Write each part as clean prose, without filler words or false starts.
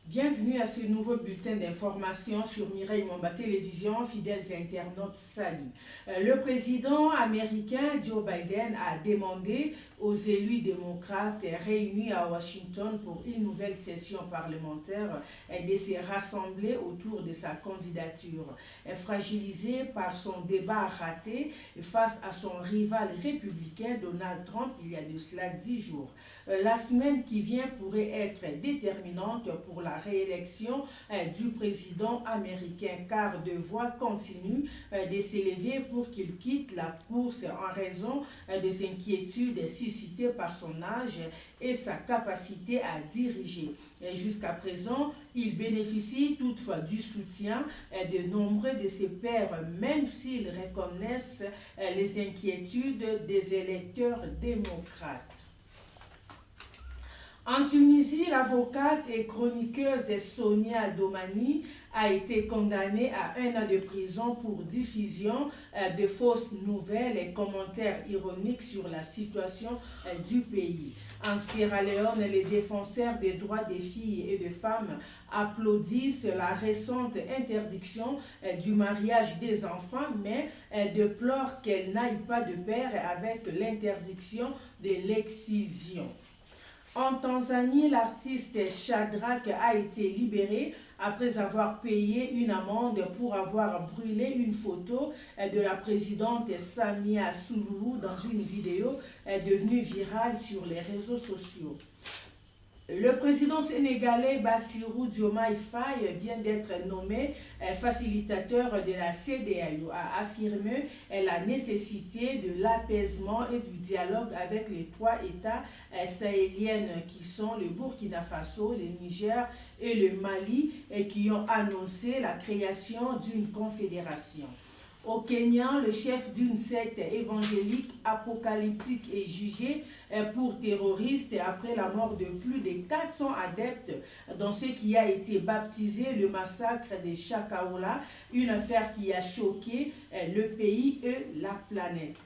Bienvenue à ce nouveau bulletin d'information sur Mireille Momba Télévision. Fidèles internautes, salut. Le président américain Joe Biden a demandé aux élus démocrates réunis à Washington pour une nouvelle session parlementaire de se rassembler autour de sa candidature. Fragilisé par son débat raté face à son rival républicain Donald Trump il y a de cela 10 jours. La semaine qui vient pourrait être déterminante pour la réélection du président américain, car deux voix continuent de s'élever pour qu'il quitte la course en raison des inquiétudes suscitées par son âge et sa capacité à diriger. Jusqu'à présent, il bénéficie toutefois du soutien de nombreux de ses pairs, même s'ils reconnaissent les inquiétudes des électeurs démocrates. En Tunisie, l'avocate et chroniqueuse Sonia Domani a été condamnée à 1 an de prison pour diffusion de fausses nouvelles et commentaires ironiques sur la situation du pays. En Sierra Leone, les défenseurs des droits des filles et des femmes applaudissent la récente interdiction du mariage des enfants, mais déplorent qu'elle n'aille pas de pair avec l'interdiction de l'excision. En Tanzanie, l'artiste Shadrach a été libéré après avoir payé une amende pour avoir brûlé une photo de la présidente Samia Suluhu dans une vidéo devenue virale sur les réseaux sociaux. Le président sénégalais Bassirou Diomaye Faye vient d'être nommé facilitateur de la CEDEAO, a affirmé la nécessité de l'apaisement et du dialogue avec les trois États sahéliens qui sont le Burkina Faso, le Niger et le Mali, et qui ont annoncé la création d'une confédération. Au Kenya, le chef d'une secte évangélique apocalyptique est jugé pour terroriste après la mort de plus de 400 adeptes dans ce qui a été baptisé le massacre de Chakaoula, une affaire qui a choqué le pays et la planète.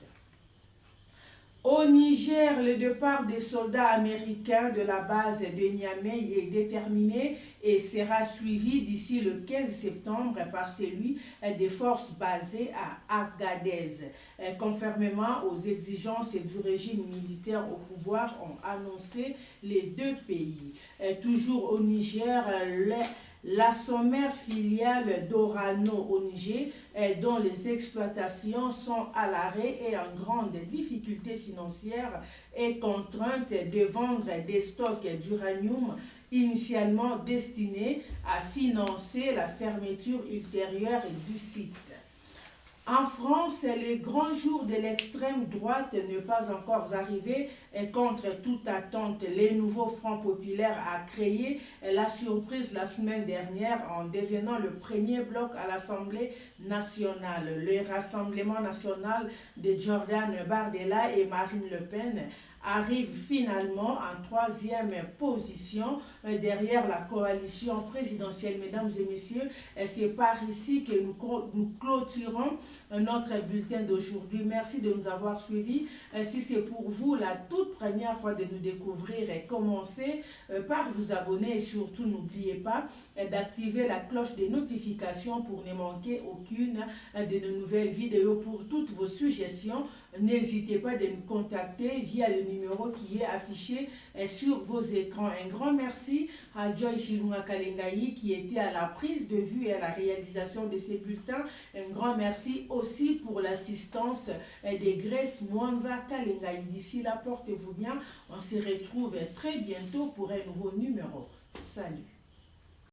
Au Niger, le départ des soldats américains de la base de Niamey est déterminé et sera suivi d'ici le 15 septembre par celui des forces basées à Agadez. Conformément aux exigences du régime militaire au pouvoir, ont annoncé les deux pays. Toujours au Niger, la sommaire filiale d'Orano au Niger, dont les exploitations sont à l'arrêt et en grande difficulté financière, est contrainte de vendre des stocks d'uranium initialement destinés à financer la fermeture ultérieure du site. En France, le grand jour de l'extrême droite n'est pas encore arrivé et contre toute attente, le nouveau Front populaire a créé la surprise la semaine dernière en devenant le premier bloc à l'Assemblée nationale. Le Rassemblement national de Jordan Bardella et Marine Le Pen arrive finalement en troisième position derrière la coalition présidentielle. Mesdames et messieurs, c'est par ici que nous clôturons notre bulletin d'aujourd'hui. Merci de nous avoir suivis. Si c'est pour vous la toute première fois de nous découvrir, commencez par vous abonner et surtout n'oubliez pas d'activer la cloche des notifications pour ne manquer aucune de nos nouvelles vidéos. Pour toutes vos suggestions, n'hésitez pas de nous contacter via le numéro qui est affiché sur vos écrans. Un grand merci à Joyce Chilunga Kalengayi qui était à la prise de vue et à la réalisation de ces bulletins. Un grand merci aussi pour l'assistance de Grace Mwanza Kalengayi. D'ici là, portez-vous bien. On se retrouve très bientôt pour un nouveau numéro. Salut.